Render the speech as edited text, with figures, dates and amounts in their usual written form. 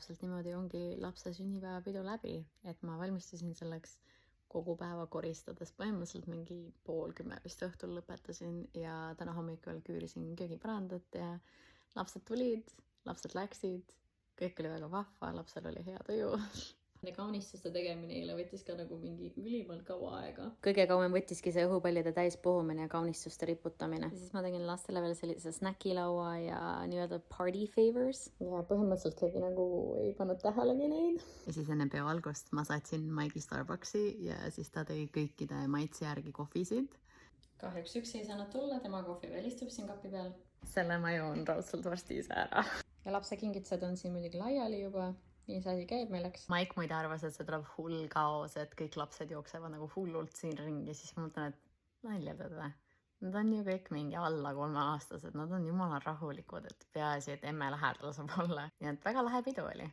täpselt niimoodi ongi lapse sünnipäevapidu läbi, et ma valmistusin selleks kogu päeva koristades, põhimõtteliselt mingi 9:30 vist õhtul lõpetasin ja täna hommikul küürisin köögipõrandat ja lapsed tulid, lapsed läksid, kõik oli väga vahva, lapsel oli hea tuju. Kaunistuste tegemine eile võttis ka nagu mingi ülimalt kaua aega. Kõige kauem võttiski see õhupallide täispuhumine ja kaunistuste riputamine. Ja siis ma tegin lastele veel sellise snäkilaua ja nii-öelda party favors. Ja põhimõtteliselt keegi nagu ei pannud tähelegi neid. Ja siis enne peo algust ma saatsin Maigi Starbucksi ja siis ta tõi kõikide maitse järgi kohvisid. Kahjuks üksi ei saanud tulla, tema kohvi veel istub siin kapi peal. Selle ma joon raudselt varsti ise ära. Ja lapse kingitused on siin muidugi laiali juba. Nii see asi käib meileks. Maik muide arvas, et see tuleb hull kaos, et kõik lapsed jooksevad nagu hullult siin ringi, siis ma mõtlen, et nalja tead või? Nad on ju kõik mingi alla 3-aastased, nad on jumala rahulikud, et peaasi, et emme lähedal saab olla. Nii et väga lahe pidu oli.